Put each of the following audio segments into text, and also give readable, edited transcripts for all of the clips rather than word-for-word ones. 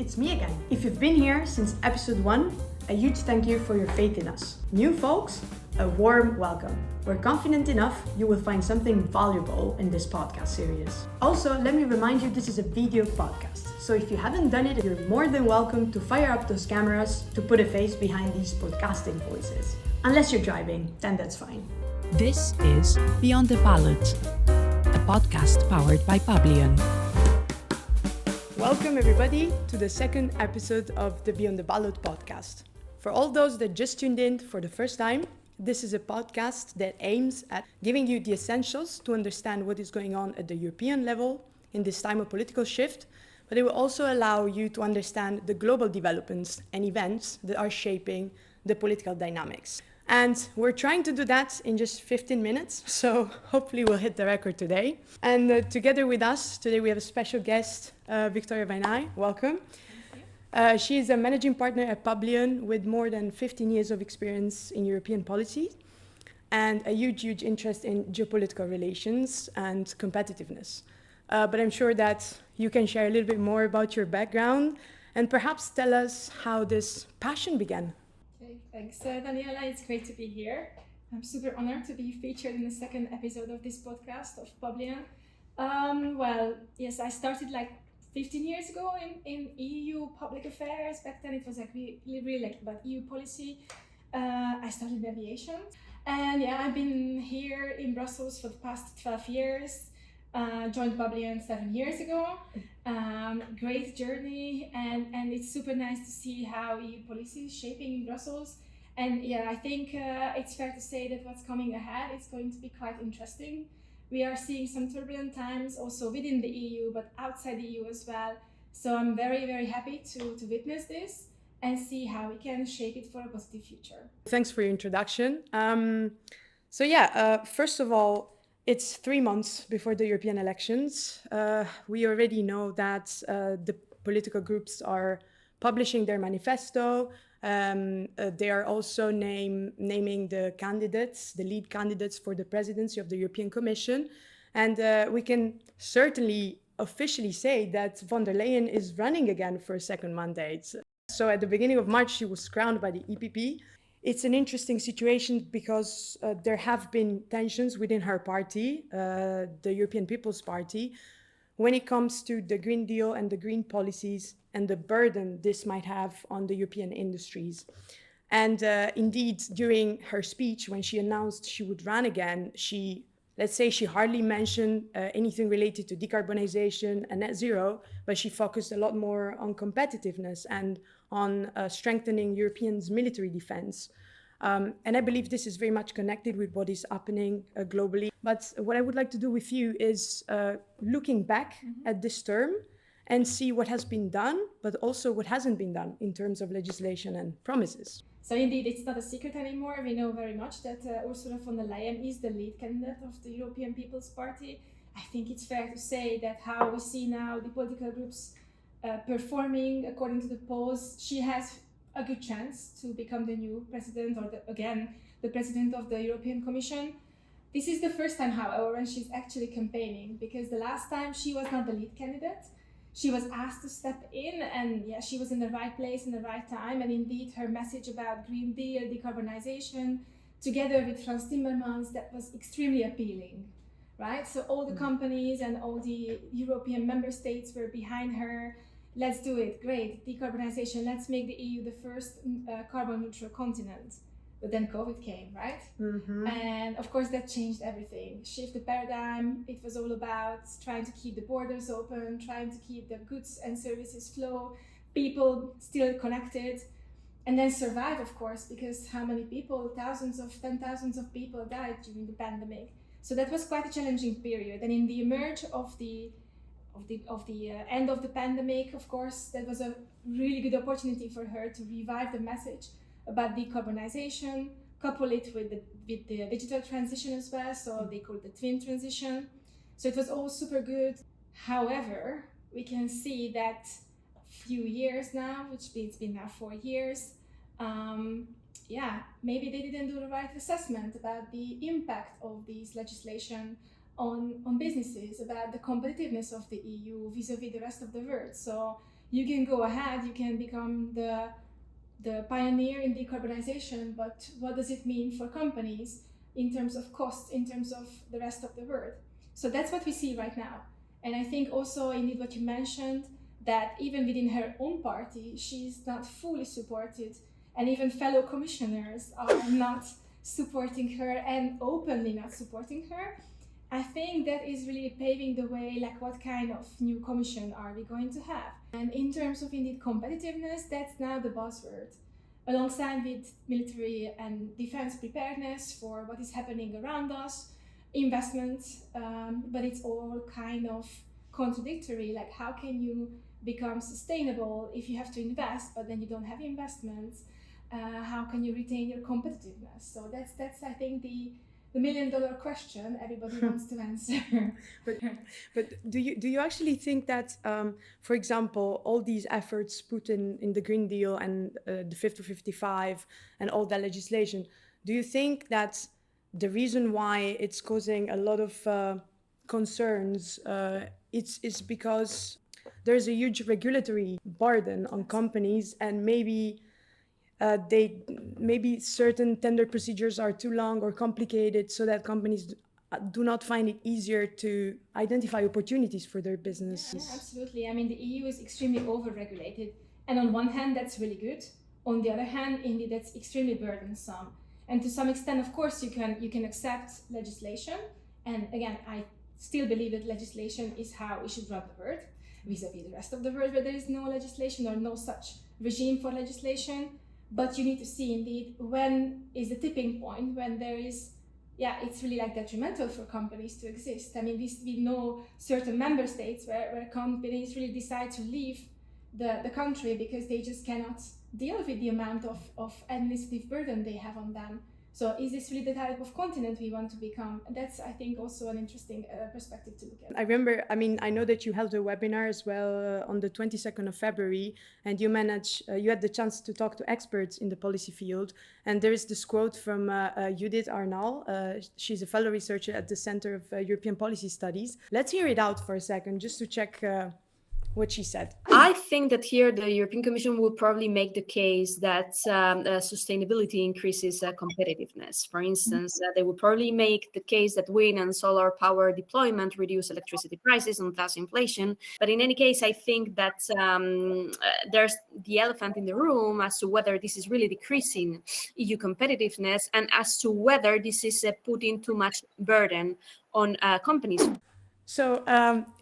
it's me again. If you've been here since episode 1, a huge thank you for your faith in us. New folks, a warm welcome. We're confident enough you will find something valuable in this podcast series. Also, let me remind you this is a video podcast. So if you haven't done it, you're more than welcome to fire up those cameras to put a face behind these podcasting voices. Unless you're driving, then that's fine. This is Beyond the Ballot, a podcast powered by Publyon. Welcome everybody to the second episode of the Beyond the Ballot podcast. For all those that just tuned in for the first time, this is a podcast that aims at giving you the essentials to understand what is going on at the European level in this time of political shift, but it will also allow you to understand the global developments and events that are shaping the political dynamics. And we're trying to do that in just 15 minutes, so hopefully we'll hit the record today. And together with us, today we have a special guest, Viktoria Vajnai. Welcome. She is a managing partner at Publyon with more than 15 years of experience in European policy and a huge interest in geopolitical relations and competitiveness. But I'm sure that you can share a little bit more about your background and perhaps tell us how this passion began. Okay, thanks, Daniela. It's great to be here. I'm super honored to be featured in the second episode of this podcast of Publyon. Yes, I started like 15 years ago in EU public affairs. Back then it was like really like about EU policy. I started in aviation. And yeah, I've been here in Brussels for the past 12 years. Joined Publyon 7 years ago. Great journey, and it's super nice to see how EU policy is shaping in Brussels. And yeah, I think it's fair to say that what's coming ahead is going to be quite interesting. We are seeing some turbulent times also within the EU, but outside the EU as well. So I'm very happy to witness this and see how we can shape it for a positive future. Thanks for your introduction. First of all, it's 3 months before the European elections. We already know that the political groups are publishing their manifesto. They are also naming the candidates, the lead candidates for the presidency of the European Commission. And we can certainly officially say that von der Leyen is running again for a second mandate. So at the beginning of March, she was crowned by the EPP. It's an interesting situation because there have been tensions within her party, the European People's Party, when it comes to the Green Deal and the green policies and the burden this might have on the European industries. And indeed, during her speech, when she announced she would run again, she hardly mentioned anything related to decarbonization and net zero, but she focused a lot more on competitiveness and on strengthening Europeans' military defense. And I believe this is very much connected with what is happening globally. But what I would like to do with you is looking back at this term and see what has been done, but also what hasn't been done in terms of legislation and promises. So indeed, it's not a secret anymore. We know very much that Ursula von der Leyen is the lead candidate of the European People's Party. I think it's fair to say that how we see now the political groups performing according to the polls, she has a good chance to become the new president or the president of the European Commission. This is the first time, however, when she's actually campaigning, because the last time she was not the lead candidate. She was asked to step in, and yeah, she was in the right place in the right time. And indeed, her message about Green Deal, decarbonization, together with Frans Timmermans, that was extremely appealing, right? So all the companies and all the European member states were behind her. Let's do it, great, decarbonization, let's make the EU the first carbon neutral continent. But then COVID came, right? And of course that changed everything. Shift the paradigm. It was all about trying to keep the borders open, trying to keep the goods and services flow, people still connected, and then survive, of course, because how many people, tens of people died during the pandemic. So that was quite a challenging period. And in the emerge of the end of the pandemic, of course, that was a really good opportunity for her to revive the message about decarbonization, couple it with the digital transition as well, so they call it the twin transition. So it was all super good. However, we can see that a few years now, which it's been now 4 years, maybe they didn't do the right assessment about the impact of this legislation on businesses, about the competitiveness of the EU vis-a-vis the rest of the world. So you can go ahead, you can become the pioneer in decarbonization, but what does it mean for companies in terms of costs, in terms of the rest of the world? So that's what we see right now. And I think also indeed what you mentioned, that even within her own party, she's not fully supported, and even fellow commissioners are not supporting her and openly not supporting her. I think that is really paving the way, like what kind of new commission are we going to have? And in terms of indeed competitiveness, that's now the buzzword, alongside with military and defense preparedness for what is happening around us, investments, but it's all kind of contradictory. Like, how can you become sustainable if you have to invest, but then you don't have investments? How can you retain your competitiveness? So that's I think the million-dollar question everybody wants to answer. But do you actually think that, for example, all these efforts put in the Green Deal and the Fit for 55 and all that legislation, do you think that the reason why it's causing a lot of concerns it's because there's a huge regulatory burden on companies, and maybe maybe certain tender procedures are too long or complicated, so that companies do not find it easier to identify opportunities for their businesses? Yeah, absolutely. I mean, the EU is extremely over-regulated, and on one hand, that's really good. On the other hand, indeed, that's extremely burdensome. And to some extent, of course, you can accept legislation. And again, I still believe that legislation is how we should run the world, vis-a-vis the rest of the world, where there is no legislation or no such regime for legislation. But you need to see indeed when is the tipping point, when there is, it's really like detrimental for companies to exist. I mean, we know certain member states where companies really decide to leave the country because they just cannot deal with the amount of administrative burden they have on them. So is this really the type of continent we want to become? That's, I think, also an interesting perspective to look at. I remember, I know that you held a webinar as well on the 22nd of February, and you had the chance to talk to experts in the policy field. And there is this quote from Judith Arnal. She's a fellow researcher at the Center of European Policy Studies. Let's hear it out for a second, just to check what she said. I think that here the European Commission will probably make the case that sustainability increases competitiveness. For instance, they will probably make the case that wind and solar power deployment reduce electricity prices and thus inflation. But in any case, I think that there's the elephant in the room as to whether this is really decreasing EU competitiveness and as to whether this is putting too much burden on companies. So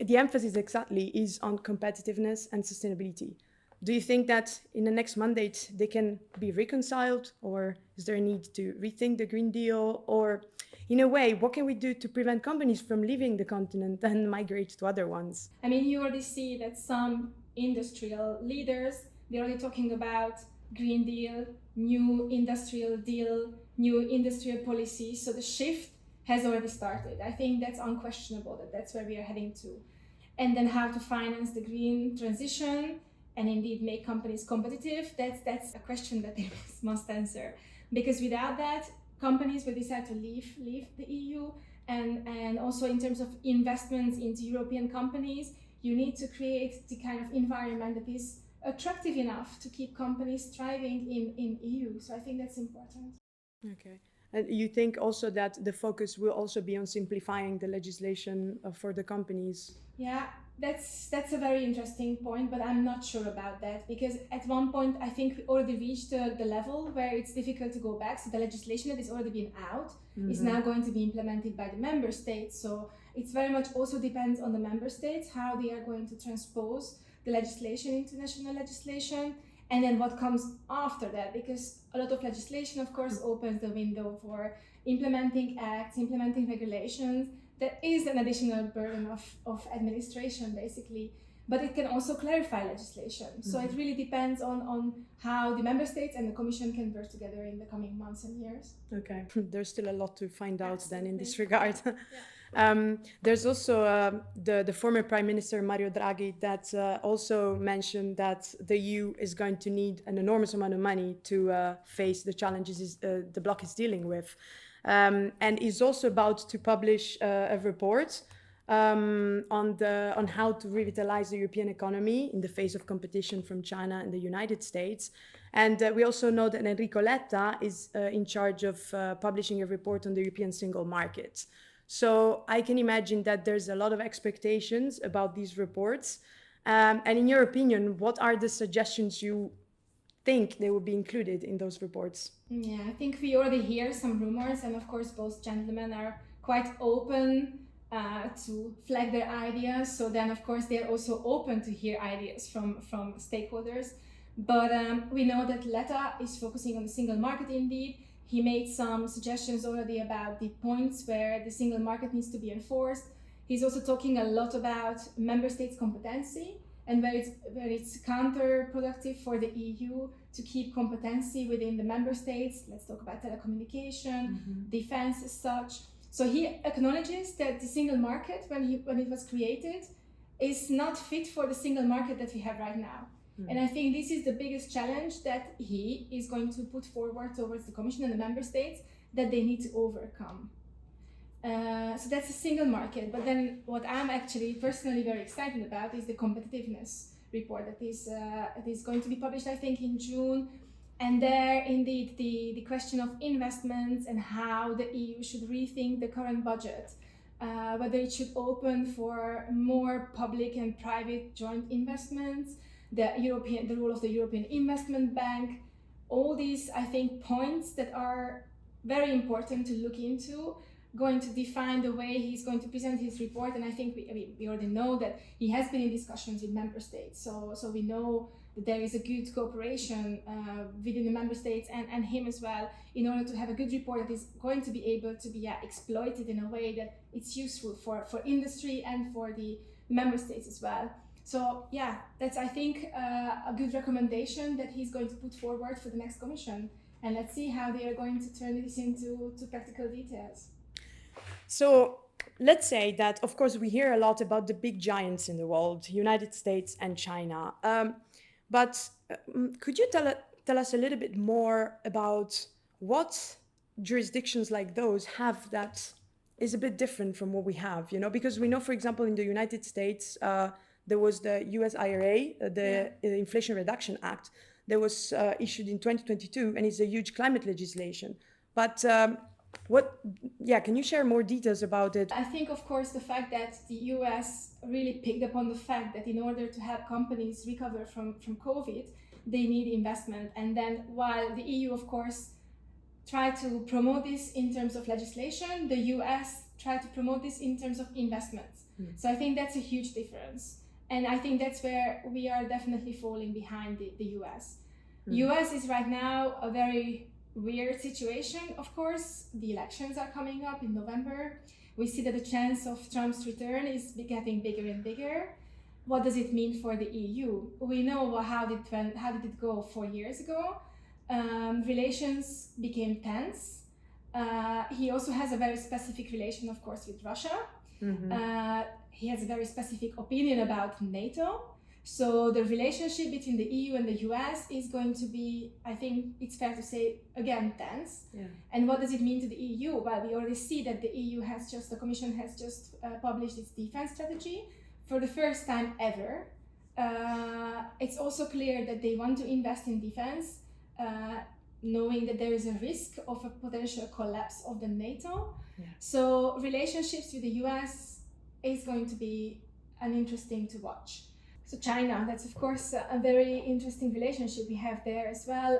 the emphasis exactly is on competitiveness and sustainability. Do you think that in the next mandate they can be reconciled, or is there a need to rethink the Green Deal? Or in a way, what can we do to prevent companies from leaving the continent and migrate to other ones? I mean, you already see that some industrial leaders, they're already talking about Green Deal, new industrial deal, new industrial policy. So the shift has already started. I think that's unquestionable, that's where we are heading to. And then how to finance the green transition and indeed make companies competitive, that's a question that they must answer. Because without that, companies will decide to leave the EU. And also in terms of investments into European companies, you need to create the kind of environment that is attractive enough to keep companies thriving in EU. So I think that's important. Okay. And you think also that the focus will also be on simplifying the legislation for the companies? Yeah, that's a very interesting point, but I'm not sure about that, because at one point I think we already reached the level where it's difficult to go back. So the legislation that has already been out is now going to be implemented by the member states. So it's very much also depends on the member states, how they are going to transpose the legislation into national legislation. And then what comes after that, because a lot of legislation, of course, opens the window for implementing acts, implementing regulations. That is an additional burden of administration, basically. But it can also clarify legislation. So it really depends on how the member states and the Commission can work together in the coming months and years. Okay, there's still a lot to find out then in this regard. Yeah. There's also the former Prime Minister Mario Draghi that also mentioned that the EU is going to need an enormous amount of money to face the challenges the bloc is dealing with. And is also about to publish a report on how to revitalize the European economy in the face of competition from China and the United States. And we also know that Enrico Letta is in charge of publishing a report on the European single market. So I can imagine that there's a lot of expectations about these reports. And in your opinion, what are the suggestions you think they will be included in those reports? Yeah, I think we already hear some rumors, and of course both gentlemen are quite open to flag their ideas. So then of course they're also open to hear ideas from stakeholders. But we know that Letta is focusing on the single market indeed. He made some suggestions already about the points where the single market needs to be enforced. He's also talking a lot about member states' competency and where it's counterproductive for the EU to keep competency within the member states. Let's talk about telecommunication, defense as such. So he acknowledges that the single market, when it was created, is not fit for the single market that we have right now. And I think this is the biggest challenge that he is going to put forward towards the Commission and the member states that they need to overcome. So that's a single market. But then what I'm actually personally very excited about is the competitiveness report that is going to be published, I think, in June. And there, indeed, the question of investments and how the EU should rethink the current budget, whether it should open for more public and private joint investments, the role of the European Investment Bank, all these, I think, points that are very important to look into, going to define the way he's going to present his report. And I think we already know that he has been in discussions with member states. So we know that there is a good cooperation within the member states and him as well, in order to have a good report that is going to be able to be exploited in a way that it's useful for industry and for the member states as well. So yeah, that's, I think, a good recommendation that he's going to put forward for the next Commission. And let's see how they are going to turn this into practical details. So let's say that, of course, we hear a lot about the big giants in the world, United States and China. But could you tell us a little bit more about what jurisdictions like those have that is a bit different from what we have, because we know, for example, in the United States, there was the US IRA, the Inflation Reduction Act, that was issued in 2022, and it's a huge climate legislation. But can you share more details about it? I think, of course, the fact that the US really picked up on the fact that in order to help companies recover from COVID, they need investment. And then while the EU, of course, tried to promote this in terms of legislation, the US tried to promote this in terms of investments. So I think that's a huge difference. And I think that's where we are definitely falling behind the US. US is right now a very weird situation. Of course, the elections are coming up in November. We see that the chance of Trump's return is getting bigger and bigger. What does it mean for the EU? We know how did it go 4 years ago. Relations became tense. He also has a very specific relation, of course, with Russia. He has a very specific opinion about NATO. So the relationship between the EU and the US is going to be, I think it's fair to say, again, tense. And what does it mean to the EU? Well, we already see that the Commission has just published its defense strategy for the first time ever. It's also clear that they want to invest in defense, knowing that there is a risk of a potential collapse of the NATO. So relationships with the US is going to be interesting to watch. So China, that's of course a very interesting relationship we have there as well.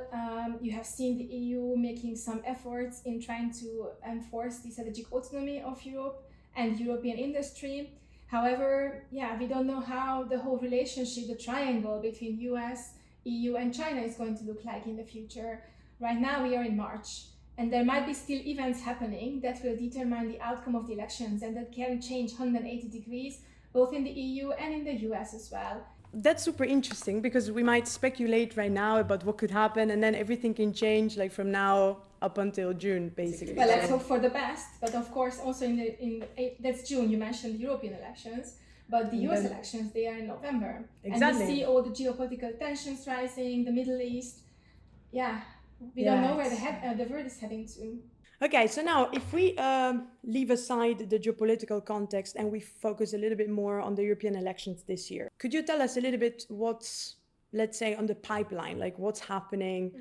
You have seen the EU making some efforts in trying to enforce the strategic autonomy of Europe and European industry. However, we don't know how the whole relationship, the triangle between US, EU and China is going to look like in the future. Right now we are in March, and there might be still events happening that will determine the outcome of the elections and that can change 180 degrees, both in the EU and in the US as well. That's super interesting, because we might speculate right now about what could happen, and then everything can change, like from now up until June, basically. Well, let's hope for the best. But of course, also that's June. You mentioned European elections, but the US elections, they are in November. Exactly. And we see all the geopolitical tensions rising, the Middle East. We don't know where the world is heading to. Okay, so now if we leave aside the geopolitical context and we focus a little bit more on the European elections this year, could you tell us a little bit what's, let's say, on the pipeline, like what's happening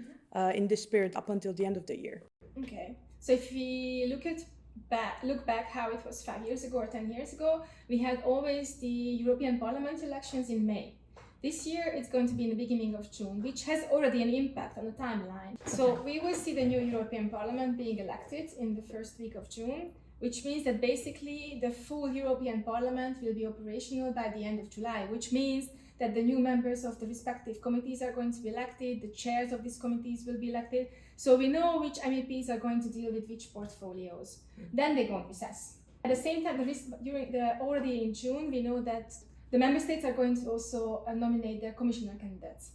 in this period up until the end of the year? Okay, so if we look back how it was 5 years ago or 10 years ago, we had always the European Parliament elections in May. This year it's going to be in the beginning of June, which has already an impact on the timeline. So we will see the new European Parliament being elected in the first week of June, which means that basically the full European Parliament will be operational by the end of July, which means that the new members of the respective committees are going to be elected, the chairs of these committees will be elected, so we know which MEPs are going to deal with which portfolios. Then they go on recess. At the same time, already in June, we know that the member states are going to also nominate their commissioner candidates.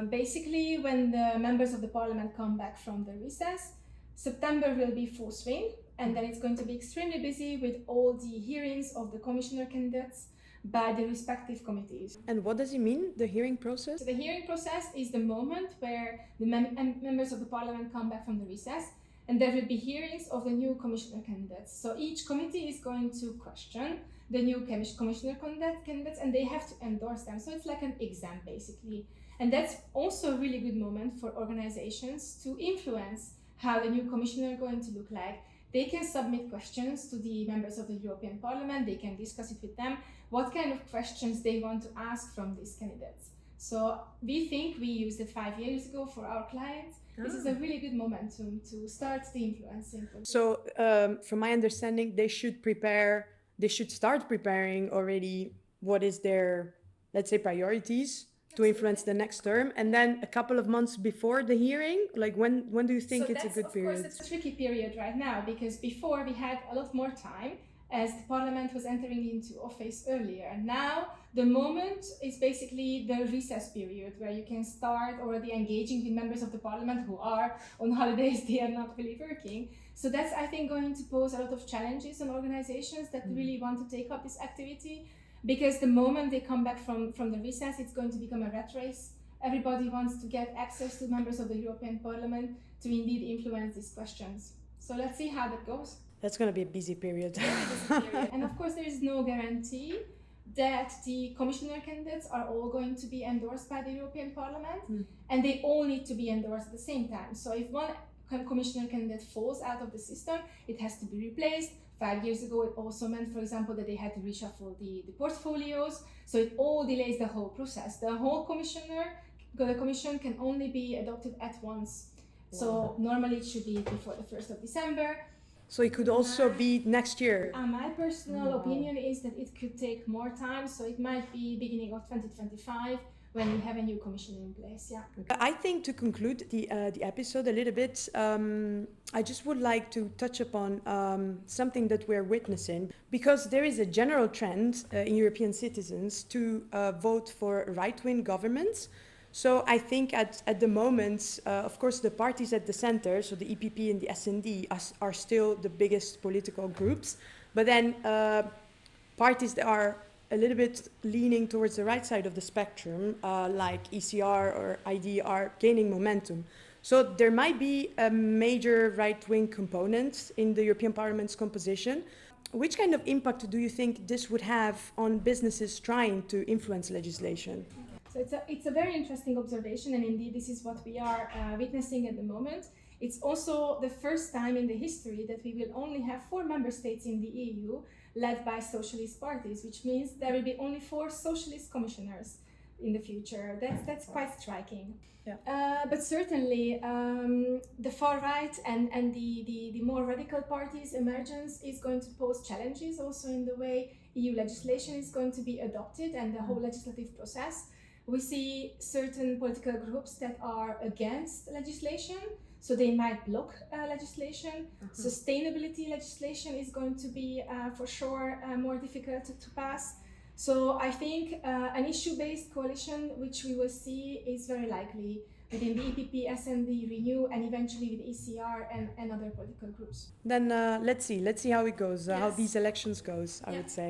Basically, when the members of the parliament come back from the recess, September will be full swing, and then it's going to be extremely busy with all the hearings of the commissioner candidates by the respective committees. And what does it mean, the hearing process? So the hearing process is the moment where the members of the parliament come back from the recess, and there will be hearings of the new commissioner candidates. So each committee is going to question the new commissioner candidates, and they have to endorse them. So it's like an exam, basically. And that's also a really good moment for organizations to influence how the new commissioner is going to look like. They can submit questions to the members of the European Parliament, they can discuss it with them, what kind of questions they want to ask from these candidates. So we think we used it 5 years ago for our clients. This is a really good momentum to start the influencing. So from my understanding, they should start preparing already what is their, let's say, priorities to influence the next term, and then a couple of months before the hearing, like when do you think it's a good period? Of course, it's a tricky period right now, because before we had a lot more time as the parliament was entering into office earlier. And now the moment is basically the recess period, where you can start already engaging with members of the parliament who are on holidays, they are not really working. So that's, I think, going to pose a lot of challenges on organizations that really want to take up this activity, because the moment they come back from the recess, it's going to become a rat race. Everybody wants to get access to members of the European Parliament to indeed influence these questions. So let's see how that goes. That's going to be a busy period. And of course, there is no guarantee that the commissioner candidates are all going to be endorsed by the European Parliament, and they all need to be endorsed at the same time. So if one commissioner candidate falls out of the system, it has to be replaced. 5 years ago, it also meant, for example, that they had to reshuffle the portfolios. So it all delays the whole process. The commission can only be adopted at once. Wow. So normally it should be before the 1st of December. So it could also be next year. My personal opinion is that it could take more time. So it might be beginning of 2025 when we have a new commission in place. Yeah. I think to conclude the episode a little bit, I just would like to touch upon something that we're witnessing, because there is a general trend in European citizens to vote for right-wing governments. So I think at the moment, of course, the parties at the center, so the EPP and the SD, are still the biggest political groups. But then parties that are a little bit leaning towards the right side of the spectrum, like ECR or ID, are gaining momentum. So there might be a major right-wing component in the European Parliament's composition. Which kind of impact do you think this would have on businesses trying to influence legislation? So it's a very interesting observation, and indeed this is what we are witnessing at the moment. It's also the first time in the history that we will only have 4 member states in the EU led by socialist parties, which means there will be only 4 socialist commissioners in the future. That's quite striking. Yeah. But certainly the far right and the more radical parties' emergence is going to pose challenges also in the way EU legislation is going to be adopted and the whole legislative process. We see certain political groups that are against legislation, so they might block legislation. Sustainability legislation is going to be for sure more difficult to pass. So I think an issue-based coalition, which we will see, is very likely within the EPP, SND, Renew, and eventually with ECR and other political groups. Then let's see how it goes, how Yes. these elections goes, I Yeah. would say.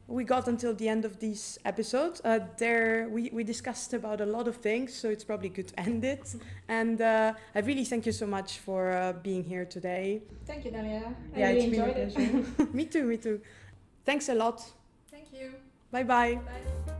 We got until the end of this episode. We discussed about a lot of things, so it's probably good to end it. And I really thank you so much for being here today. Thank you, Daniela. I Yeah, really it's been a enjoyed it. pleasure. Me too. Thanks a lot. Thank you. Bye-bye. Bye.